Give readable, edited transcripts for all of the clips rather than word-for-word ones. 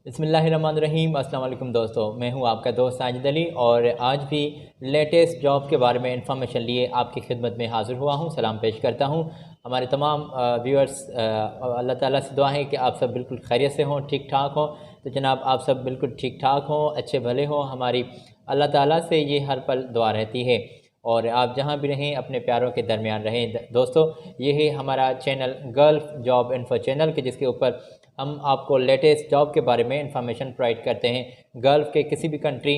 बिस्मिल्लाहिर्रहमानिर्रहीम। अस्सलाम वालेकुम दोस्तों, मैं हूं आपका दोस्त साजिद अली और आज भी लेटेस्ट जॉब के बारे में इंफॉर्मेशन लिए आपकी खिदमत में हाज़िर हुआ हूं। सलाम पेश करता हूं हमारे तमाम व्यूअर्स। अल्लाह ताला से दुआ है कि आप सब बिल्कुल खैरियत से हों, ठीक ठाक हों। तो जनाब आप सब बिल्कुल ठीक ठाक हों, अच्छे भले हों। हमारी अल्लाह ताला से ये हर पल दुआ रहती है और आप जहाँ भी रहें अपने प्यारों के दरमियान रहें। दोस्तों, ये है हमारा channel gulf job info channel के, जिसके ऊपर हम आपको लेटेस्ट जॉब के बारे में इंफॉर्मेशन प्रोवाइड करते हैं। गल्फ़ के किसी भी कंट्री,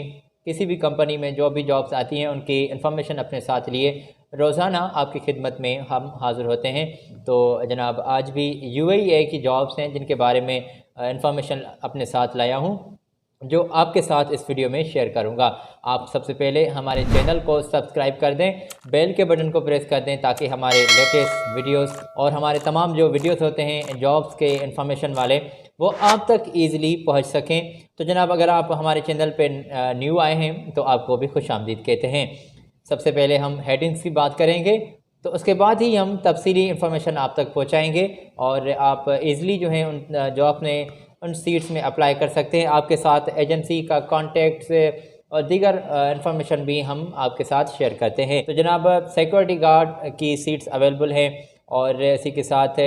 किसी भी कंपनी में जो भी जॉब्स आती हैं उनकी इंफॉर्मेशन अपने साथ लिए रोज़ाना आपकी खिदमत में हम हाज़िर होते हैं। तो जनाब आज भी UAE की जॉब्स हैं जिनके बारे में इंफॉर्मेशन अपने साथ लाया हूँ, जो आपके साथ इस वीडियो में शेयर करूंगा। आप सबसे पहले हमारे चैनल को सब्सक्राइब कर दें, बेल के बटन को प्रेस कर दें ताकि हमारे लेटेस्ट वीडियोस और हमारे तमाम जो वीडियोस होते हैं जॉब्स के इंफॉर्मेशन वाले, वो आप तक ईज़िली पहुंच सकें। तो जनाब अगर आप हमारे चैनल पे न्यू आए हैं तो आपको भी खुशामदीद कहते हैं। सबसे पहले हम हेडिंग्स की बात करेंगे, तो उसके बाद ही हम तफसीली इंफॉर्मेशन आप तक पहुँचाएँगे और आप ईज़िली जो है उन जो आपने उन सीट्स में अप्लाई कर सकते हैं। आपके साथ एजेंसी का कॉन्टेक्ट और दीगर इंफॉर्मेशन भी हम आपके साथ शेयर करते हैं। तो जनाब सिक्योरिटी गार्ड की सीट्स अवेलेबल हैं और इसी के साथ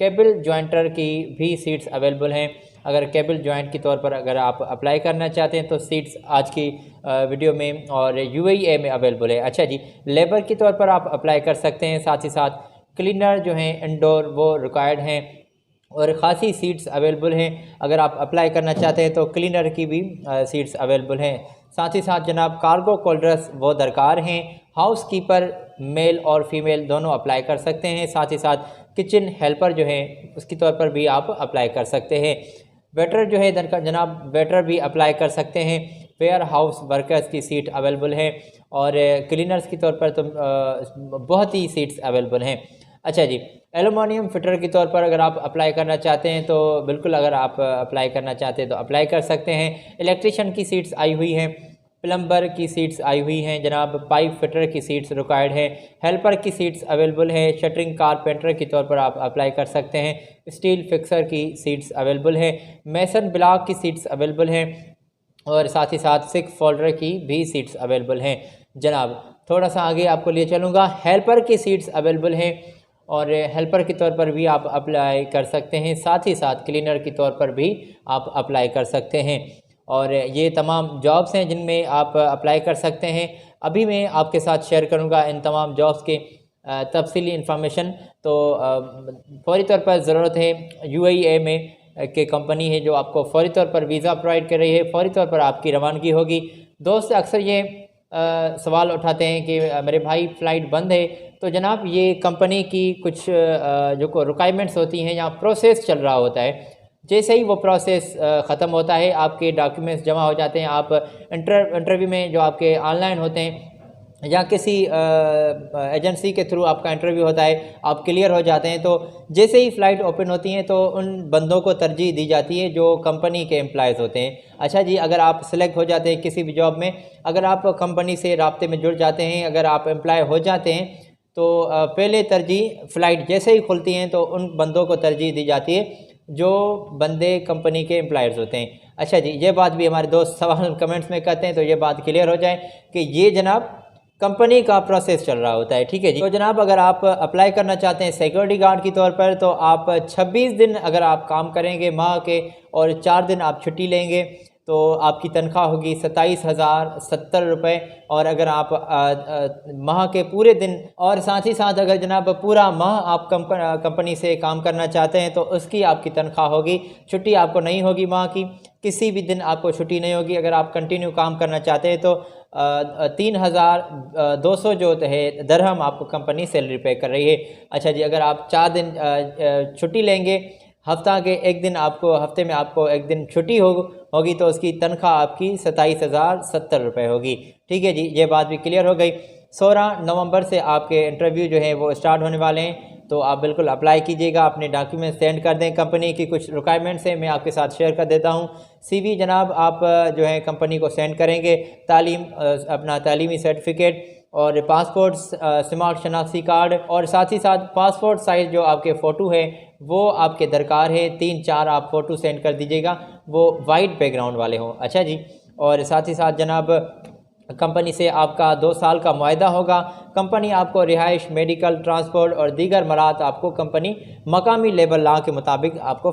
केबल जॉइंटर की भी सीट्स अवेलेबल हैं। अगर केबल जॉइंट के तौर पर अगर आप अप्लाई करना चाहते हैं तो सीट्स आज की वीडियो में और UAE में अवेलेबल है। अच्छा जी, लेबर के तौर पर आप अप्लाई कर सकते हैं। साथ ही साथ क्लीनर जो हैं इंडोर वो रिक्वायर्ड हैं और ख़ासी सीट्स अवेलेबल हैं। अगर आप अप्लाई करना चाहते हैं तो क्लीनर की भी सीट्स अवेलेबल हैं। साथ ही साथ जनाब कार्गो होल्डर्स वो दरकार हैं। हाउस कीपर मेल और फीमेल दोनों अप्लाई कर सकते हैं। साथ ही साथ किचन हेल्पर जो है उसके तौर पर भी आप अप्लाई कर सकते हैं। वेटर जो है जनाब वेटर भी अप्लाई कर सकते हैं। वेयर हाउस वर्कर्स की सीट अवेलेबल है और क्लीनर्स के तौर पर तो बहुत ही सीट्स अवेलेबल हैं। अच्छा जी, एलुमिनियम फिटर के तौर पर अगर आप अप्लाई करना चाहते हैं तो बिल्कुल, अगर आप अप्लाई करना चाहते हैं तो अप्लाई कर सकते हैं। इलेक्ट्रिशियन की सीट्स आई हुई हैं, प्लम्बर की सीट्स आई हुई हैं जनाब, पाइप फिटर की सीट्स रिक्वायर्ड है, हेल्पर की सीट्स अवेलेबल है, शटरिंग कारपेंटर के तौर पर आप अप्लाई कर सकते हैं, स्टील फिक्सर की सीट्स अवेलेबल है, मेसन ब्लॉक की सीट्स अवेलेबल हैं और साथ ही साथ सिक फोल्डर की भी सीट्स अवेलेबल हैं। जनाब थोड़ा सा आगे आपको लिए चलूँगा, हेल्पर की सीट्स अवेलेबल हैं और हेल्पर के तौर पर भी आप अप्लाई कर सकते हैं। साथ ही साथ क्लीनर के तौर पर भी आप अप्लाई कर सकते हैं और ये तमाम जॉब्स हैं जिनमें आप अप्लाई कर सकते हैं। अभी मैं आपके साथ शेयर करूंगा इन तमाम जॉब्स के तफसीली इंफॉर्मेशन। तो फौरी तौर पर ज़रूरत है UAE में के कंपनी है जो आपको फौरी तौर पर वीज़ा प्रोवाइड कर रही है, फौरी तौर पर आपकी रवानगी होगी। दोस्त अक्सर ये सवाल उठाते हैं कि मेरे भाई फ़्लाइट बंद है। तो जनाब ये कंपनी की कुछ जो रिक्वायरमेंट्स होती हैं या प्रोसेस चल रहा होता है। जैसे ही वो प्रोसेस ख़त्म होता है, आपके डॉक्यूमेंट्स जमा हो जाते हैं, आप इंटरव्यू में जो आपके ऑनलाइन होते हैं या किसी एजेंसी के थ्रू आपका इंटरव्यू होता है, आप क्लियर हो जाते हैं, तो जैसे ही फ़्लाइट ओपन होती हैं तो उन बंदों को तरजीह दी जाती है जो कंपनी के एम्प्लॉयज़ होते हैं। अच्छा जी, अगर आप सेलेक्ट हो जाते हैं किसी भी जॉब में, अगर आप कंपनी से राब्ते में जुड़ जाते हैं, अगर आप एम्प्लॉय हो जाते हैं तो पहले तरजीह फ़्लाइट जैसे ही खुलती हैं तो उन बंदों को तरजीह दी जाती है जो बंदे कंपनी के एम्प्लॉयर्स होते हैं। अच्छा जी, ये बात भी हमारे दोस्त सवाल कमेंट्स में कहते हैं तो ये बात क्लियर हो जाए कि ये जनाब कंपनी का प्रोसेस चल रहा होता है। ठीक है जी। तो जनाब अगर आप अप्लाई करना चाहते हैं सिक्योरिटी गार्ड की तौर पर तो आप 26 दिन अगर आप काम करेंगे माह के और 4 दिन आप छुट्टी लेंगे तो आपकी तनख्वाह होगी 27,070 रुपये। और अगर आप माह के पूरे दिन और साथ ही साथ अगर जनाब पूरा माह आप कंपनी से काम करना चाहते हैं तो उसकी आपकी तनख्वाह होगी। छुट्टी आपको नहीं होगी, माह की किसी भी दिन आपको छुट्टी नहीं होगी। अगर आप कंटिन्यू काम करना चाहते हैं तो 3,200 जो है दरहम आपको कंपनी सैलरी पे कर रही है। अच्छा जी, अगर आप 4 दिन छुट्टी लेंगे, हफ्ता के एक दिन आपको हफ्ते में आपको एक दिन छुट्टी होगी तो उसकी तनख्वाह आपकी 27,070 रुपये होगी। ठीक है जी, ये बात भी क्लियर हो गई। 16 नवंबर से आपके इंटरव्यू जो है वो स्टार्ट होने वाले हैं, तो आप बिल्कुल अप्लाई कीजिएगा, अपने डॉक्यूमेंट सेंड कर दें। कंपनी की कुछ रिक्वायरमेंट्स हैं, मैं आपके साथ शेयर कर देता हूँ। CV जनाब आप जो है कंपनी को सेंड करेंगे, तालीम अपना तालीमी सर्टिफिकेट और पासपोर्ट, स्मार्ट शनाख्ती कार्ड और साथ ही साथ पासपोर्ट साइज़ जो आपके फ़ोटो है वो आपके दरकार है। 3-4 आप फ़ोटो सेंड कर दीजिएगा, वो वाइट बैकग्राउंड वाले हों। अच्छा जी। और साथ ही साथ जनाब कंपनी से आपका 2 साल का मुआहदा होगा। कंपनी आपको रिहाइश, मेडिकल, ट्रांसपोर्ट और दीगर मराहत आपको कंपनी मकामी लेबर लॉ के मुताबिक आपको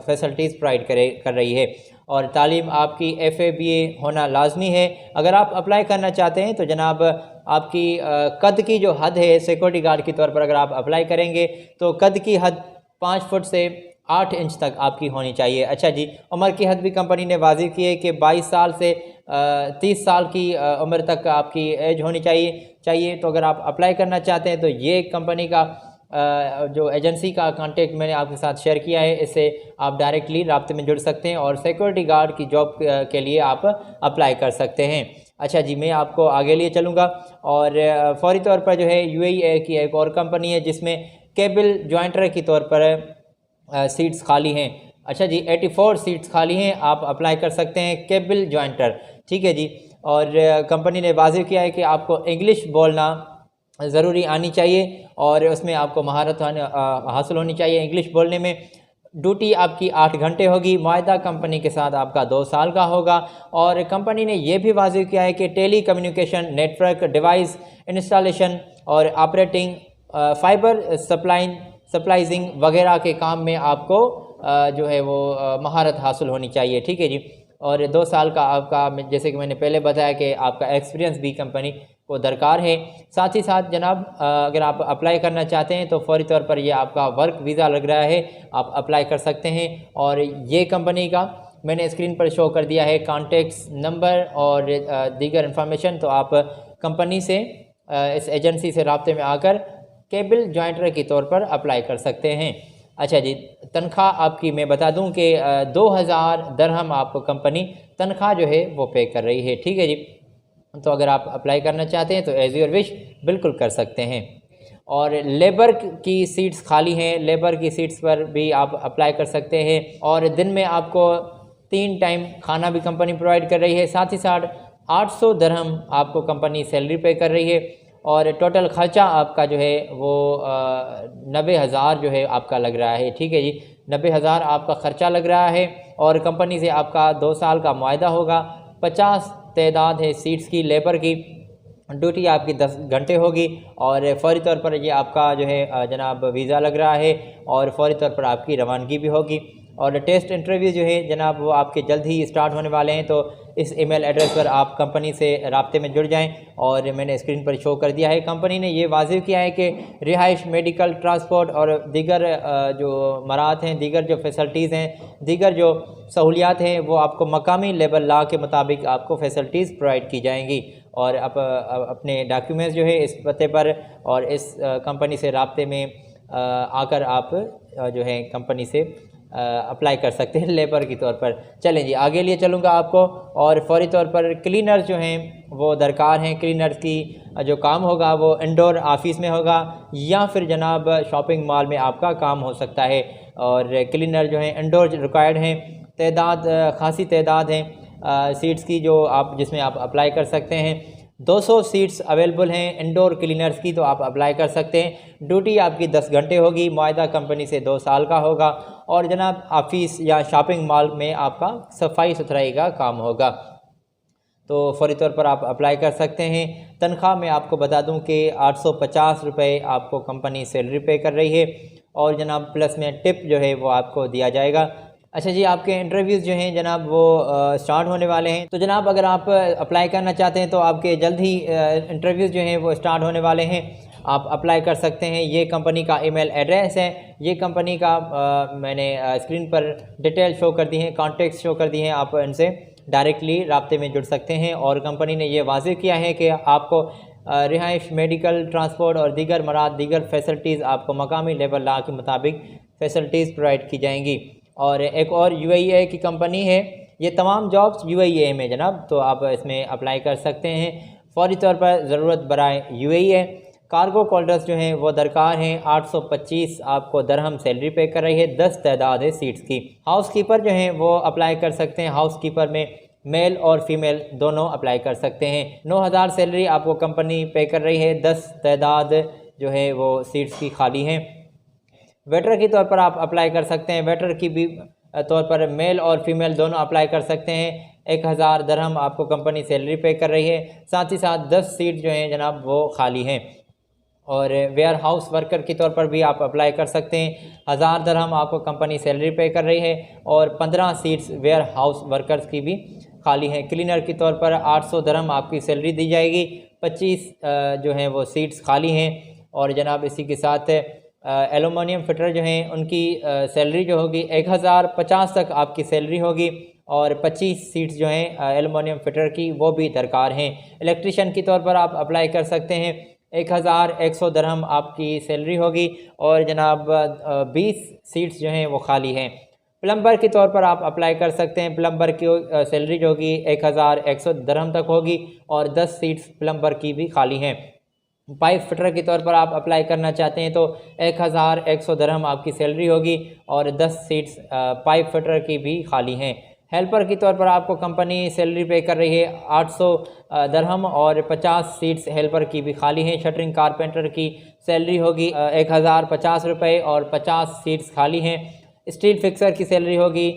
फैसिलिटीज़ प्रोवाइड कर रही है। और तालीम आपकी FA BA होना लाजमी है। अगर आप अप्लाई करना चाहते हैं तो जनाब आपकी कद की जो हद है, सिक्योरिटी गार्ड के तौर पर अगर आप अप्लाई करेंगे तो कद की हद 5 फुट से 8 इंच तक आपकी होनी चाहिए। अच्छा जी। उम्र की हद भी कंपनी ने वाज़िह की है कि 22 साल से 30 साल की उम्र तक आपकी एज होनी चाहिए। तो अगर आप अप्लाई करना चाहते हैं तो ये कंपनी का जो एजेंसी का कांटेक्ट मैंने आपके साथ शेयर किया है, इससे आप डायरेक्टली राब्ते में जुड़ सकते हैं और सिक्योरिटी गार्ड की जॉब के लिए आप अप्लाई कर सकते हैं। अच्छा जी, मैं आपको आगे लिए चलूँगा। और फौरी तौर पर जो है UAE की एक और कंपनी है जिसमें केबल जॉइंटर के तौर पर सीट्स खाली हैं। अच्छा जी, 84 सीट्स खाली हैं, आप अप्लाई कर सकते हैं केबल जॉइंटर। ठीक है जी। और कंपनी ने वाज़िह किया है कि आपको इंग्लिश बोलना ज़रूरी आनी चाहिए और उसमें आपको महारत हासिल होनी चाहिए इंग्लिश बोलने में। ड्यूटी आपकी 8 घंटे होगी। मुआहदा कंपनी के साथ आपका 2 साल का होगा। और कंपनी ने यह भी वाज़िह किया है कि telecommunication, network, device installation और ऑपरेटिंग, फाइबर सप्लाइजिंग वगैरह के काम में आपको जो है वो महारत हासिल होनी चाहिए। ठीक है जी। और 2 साल का आपका, जैसे कि मैंने पहले बताया कि आपका एक्सपीरियंस भी कंपनी को दरकार है। साथ ही साथ जनाब अगर आप अप्लाई करना चाहते हैं तो फौरी तौर पर ये आपका वर्क वीज़ा लग रहा है, आप अप्लाई कर सकते हैं। और ये कंपनी का मैंने स्क्रीन पर शो कर दिया है कॉन्टेक्ट्स नंबर और दीगर इन्फॉर्मेशन। तो आप कंपनी से, इस एजेंसी से राब्ते में आकर केबल जॉइंटर के तौर पर अप्लाई कर सकते हैं। अच्छा जी, तनख्वाह आपकी मैं बता दूं कि 2000 दरहम आपको कंपनी तनख्वाह जो है वो पे कर रही है। ठीक है जी। तो अगर आप अप्लाई करना चाहते हैं तो एज़ योर विश बिल्कुल कर सकते हैं। और लेबर की सीट्स खाली हैं, लेबर की सीट्स पर भी आप अप्लाई कर सकते हैं। और दिन में आपको 3 टाइम खाना भी कंपनी प्रोवाइड कर रही है। साथ ही साथ 800 दरहम आपको कंपनी सैलरी पे कर रही है। और टोटल ख़र्चा आपका जो है वो 90,000 जो है आपका लग रहा है। ठीक है जी, 90,000 आपका ख़र्चा लग रहा है। और कंपनी से आपका 2 साल का मुआहदा होगा। 50 तादाद है सीट्स की, लेबर की। ड्यूटी आपकी 10 घंटे होगी। और फौरी तौर पर ये आपका जो है जनाब वीज़ा लग रहा है और फौरी तौर पर आपकी रवानगी भी होगी। और टेस्ट इंटरव्यू जो है जनाब वो आपके जल्द ही स्टार्ट होने वाले हैं। तो इस ईमेल एड्रेस पर आप कंपनी से राब्ते में जुड़ जाएं। और मैंने स्क्रीन पर शो कर दिया है। कंपनी ने ये वाज़िह किया है कि रिहाइश, मेडिकल, ट्रांसपोर्ट और दीगर जो मराहत हैं, दीगर जो फैसिलिटीज़ हैं, दीगर जो सहूलियात हैं वो आपको मकामी लेबर लॉ के मुताबिक आपको फैसिलिटीज़ प्रोवाइड की जाएंगी। और अपने डॉक्यूमेंट्स जो है इस पते पर और इस कंपनी से राब्ते में आकर आप जो है कंपनी से अप्लाई कर सकते हैं लेबर के तौर पर। चलें जी, आगे लिए चलूँगा आपको। और फौरी तौर पर क्लीनर्स जो हैं वो दरकार हैं। क्लीनर्स की जो काम होगा वो इंडोर ऑफिस में होगा या फिर जनाब शॉपिंग मॉल में आपका काम हो सकता है। और क्लीनर जो हैं इंडोर रिक्वायर्ड हैं। तादाद खासी तादाद हैं सीट्स की जो आप जिसमें आप अप्लाई कर सकते हैं। 200 सीट्स अवेलेबल हैं इंडोर क्लीनर्स की, तो आप अप्लाई कर सकते हैं। ड्यूटी आपकी 10 घंटे होगी। मुआहदा कंपनी से 2 साल का होगा। और जनाब ऑफिस या शॉपिंग मॉल में आपका सफाई सुथराई का काम होगा। तो फौरी तौर पर आप अप्लाई कर सकते हैं। तनख्वाह में आपको बता दूं कि 850 रुपये आपको कंपनी सैलरी पे कर रही है। और जनाब प्लस में टिप जो है वो आपको दिया जाएगा। अच्छा जी, आपके इंटरव्यूज़ जो हैं जनाब वो स्टार्ट होने वाले हैं। तो जनाब अगर आप अप्लाई करना चाहते हैं तो आपके जल्द ही इंटरव्यूज़ जो हैं वो स्टार्ट होने वाले हैं। आप अप्लाई कर सकते हैं। ये कंपनी का ईमेल एड्रेस है। ये कंपनी का मैंने स्क्रीन पर डिटेल शो कर दी हैं, कॉन्टेक्ट शो कर दिए हैं। आप इनसे डायरेक्टली राब्ते में जुड़ सकते हैं। और कंपनी ने ये वाज़िह किया है कि आपको रिहाइश, मेडिकल, ट्रांसपोर्ट और दीगर मराद, दीगर फैसिलिटीज़ आपको मकामी लेबर लॉ के मुताबिक फ़ैसिलिटीज़ प्रोवाइड की जाएंगी। और एक और UAE की कंपनी है। ये तमाम जॉब्स UAE में जनाब, तो आप इसमें अप्लाई कर सकते हैं। फौरी तौर पर ज़रूरत बराए UAE है। कार्गो कोल्डर्स जो हैं वो दरकार हैं। 825 आपको दरहम सैलरी पे कर रही है। 10 तादाद है सीट्स की। हाउस कीपर जो हैं वो अप्लाई कर सकते हैं। हाउस कीपर में मेल और फीमेल दोनों अप्लाई कर सकते हैं। 9,000 सैलरी आपको कंपनी पे कर रही है। 10 तादाद जो है वो सीट्स की खाली हैं। वेटर के तौर पर आप अप्लाई कर सकते हैं। वेटर की भी तौर पर मेल और फीमेल दोनों अप्लाई कर सकते हैं। 1,000 दरहम आपको कंपनी सैलरी पे कर रही है। साथ ही साथ 10 सीट जो हैं जनाब वो खाली हैं। और वेयर हाउस वर्कर के तौर पर भी आप अप्लाई कर सकते हैं। 1,000 दरहम आपको कंपनी सैलरी पे कर रही है और 15 सीट्स वेयर हाउस वर्कर्स की भी खाली हैं। क्लीनर के तौर पर 800 दरहम आपकी सैलरी दी जाएगी। 25 जो हैं वो सीट्स खाली हैं। और जनाब इसी के साथ एलुमिनियम फिटर जो हैं उनकी सैलरी जो होगी 1,050 तक आपकी सैलरी होगी और 25 सीट्स जो हैं एलुमिनियम फिटर की वो भी दरकार हैं। इलेक्ट्रीशियन के तौर पर आप अप्लाई कर सकते हैं। 1,100 दरहम आपकी सैलरी होगी और जनाब 20 सीट्स जो हैं वो खाली हैं। प्लम्बर के तौर पर आप अप्लाई कर सकते हैं। प्लम्बर की सैलरी जो होगी 1,100 दरहम तक होगी और 10 सीट्स प्लम्बर की भी खाली हैं। पाइप फिटर के तौर पर आप अप्लाई करना चाहते हैं तो 1,100 दरहम आपकी सैलरी होगी और 10 सीट्स पाइप फिटर की भी खाली हैं। हेल्पर के तौर पर आपको कंपनी सैलरी पे कर रही है 800 दरहम और 50 सीट्स हेल्पर की भी खाली हैं। शटरिंग कारपेंटर की सैलरी होगी 1,050 रुपये और 50 सीट्स खाली हैं। स्टील फिक्सर की सैलरी होगी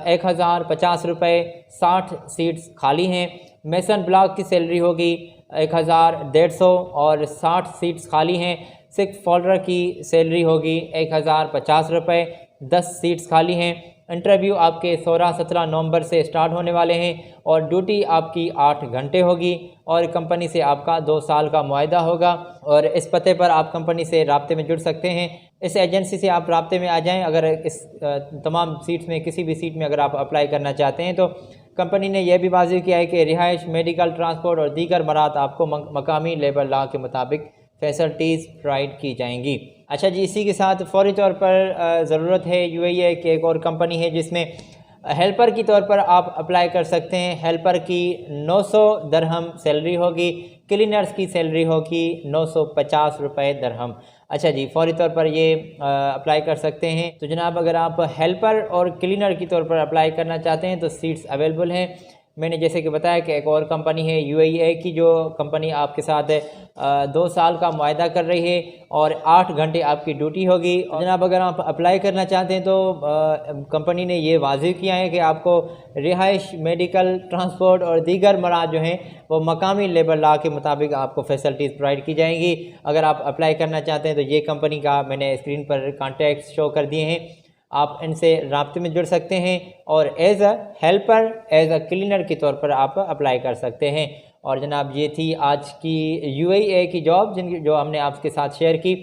1,050 रुपये, 60 सीट्स खाली हैं। मेसन ब्लॉक की सैलरी होगी 1,150 और 60 सीट्स खाली हैं। सिक्स फोल्डर की सैलरी होगी 1,050 रुपये, 10 सीट्स खाली हैं। इंटरव्यू आपके 16-17 नवंबर से स्टार्ट होने वाले हैं और ड्यूटी आपकी 8 घंटे होगी और कंपनी से आपका 2 साल का मुआहदा होगा। और इस पते पर आप कंपनी से राब्ते में जुड़ सकते हैं। इस एजेंसी से आप राब्ते में आ जाएं। अगर इस तमाम सीट्स में किसी भी सीट में अगर आप अप्लाई करना चाहते हैं तो कंपनी ने यह भी वाज़ेह किया है कि रिहाइश, मेडिकल, ट्रांसपोर्ट और दीगर मरात आपको मकामी लेबर लॉ के मुताबिक फैसिलिटीज़ प्रोवाइड की जाएंगी। अच्छा जी, इसी के साथ फौरी तौर पर ज़रूरत है UAE की एक और कंपनी है जिसमें हेल्पर की तौर पर आप अप्लाई कर सकते हैं। हेल्पर की 900 दरहम सैलरी होगी। क्लीनर्स की सैलरी होगी 950 रुपये दरहम। अच्छा जी, फौरी तौर पर ये अप्लाई कर सकते हैं। तो जनाब अगर आप हेल्पर और क्लीनर की तौर पर अप्लाई करना चाहते हैं तो सीट्स अवेलेबल हैं। मैंने जैसे कि बताया कि एक और कंपनी है UAE की जो कंपनी आपके साथ 2 साल का मुआहदा कर रही है और 8 घंटे आपकी ड्यूटी होगी। जनाब अगर आप अप्लाई करना चाहते हैं तो कंपनी ने ये वाज़ेह किया है कि आपको रिहाइश, मेडिकल, ट्रांसपोर्ट और दीगर मराद जो हैं वो मकामी लेबर लॉ के मुताबिक आपको फैसिलिटीज़ प्रोवाइड की जाएंगी। अगर आप अप्लाई करना चाहते हैं तो ये कंपनी का मैंने स्क्रीन पर कॉन्टैक्ट शो कर दिए हैं। आप इनसे राब्ते में जुड़ सकते हैं और as a helper, as a cleaner के तौर पर आप अप्लाई कर सकते हैं। और जनाब ये थी आज की UAE की जॉब जो हमने आपके साथ शेयर की।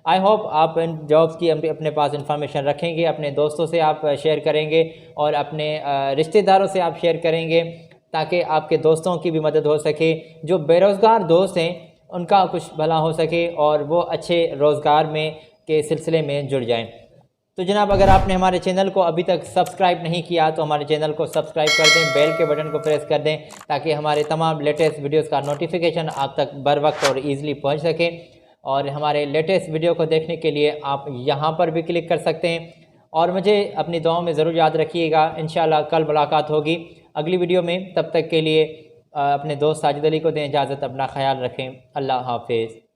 आई होप आप इन जॉब्स की अपने पास इंफॉर्मेशन रखेंगे, अपने दोस्तों से आप शेयर करेंगे और अपने रिश्तेदारों से आप शेयर करेंगे ताकि आपके दोस्तों की भी मदद हो सके। जो बेरोज़गार दोस्त हैं उनका कुछ भला हो सके और वो अच्छे रोज़गार में के सिलसिले में जुड़ जाएँ। तो जनाब अगर आपने हमारे चैनल को अभी तक सब्सक्राइब नहीं किया तो हमारे चैनल को सब्सक्राइब कर दें, बेल के बटन को प्रेस कर दें ताकि हमारे तमाम लेटेस्ट वीडियोस का नोटिफिकेशन आप तक बर वक्त और ईज़िली पहुंच सके। और हमारे लेटेस्ट वीडियो को देखने के लिए आप यहां पर भी क्लिक कर सकते हैं। और मुझे अपनी दुआओं में ज़रूर याद रखिएगा। इंशाल्लाह कल मुलाकात होगी अगली वीडियो में। तब तक के लिए अपने दोस्त साजिद अली को दें इजाज़त। अपना ख्याल रखें। अल्लाह हाफिज़।